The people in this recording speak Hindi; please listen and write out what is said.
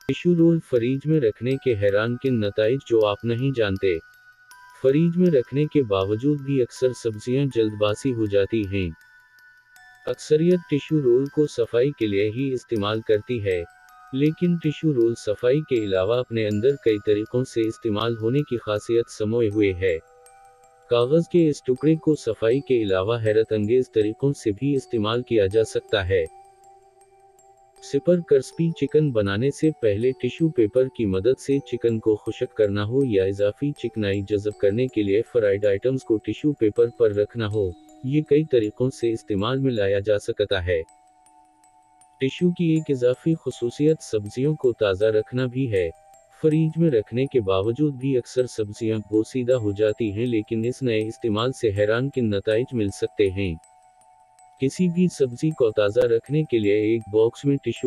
टिश्यू रोल फ्रिज में रखने के हैरानकुन नताइज जो आप नहीं जानते। फ्रिज में रखने के बावजूद भी अक्सर सब्जियां जल्दबाजी हो जाती हैं। अक्सरियत टिश्यू रोल को सफाई के लिए ही इस्तेमाल करती है, लेकिन टिश्यू रोल सफाई के अलावा अपने अंदर कई तरीकों से इस्तेमाल होने की खासियत समोए हुए है। कागज के इस टुकड़े को सफाई के अलावा हैरत अंगेज तरीकों से भी इस्तेमाल किया जा सकता है। सिपर क्रिस्पी चिकन बनाने से पहले टिश्यू पेपर की मदद से चिकन को खुश्क करना हो या इजाफी चिकनाई जज़ब करने के लिए फ्राइड आइटम्स को टिश्यू पेपर पर रखना हो, ये कई तरीकों से इस्तेमाल में लाया जा सकता है। टिश्यू की एक इजाफी खुसूसियत सब्जियों को ताज़ा रखना भी है। फ्रिज में रखने के बावजूद भी अक्सर सब्जियां बोसीदा हो जाती हैं, लेकिन इस नए इस्तेमाल से हैरानकुन नताइज मिल सकते हैं। किसी भी सब्जी को ताज़ा रखने के लिए एक बॉक्स में टिश्यू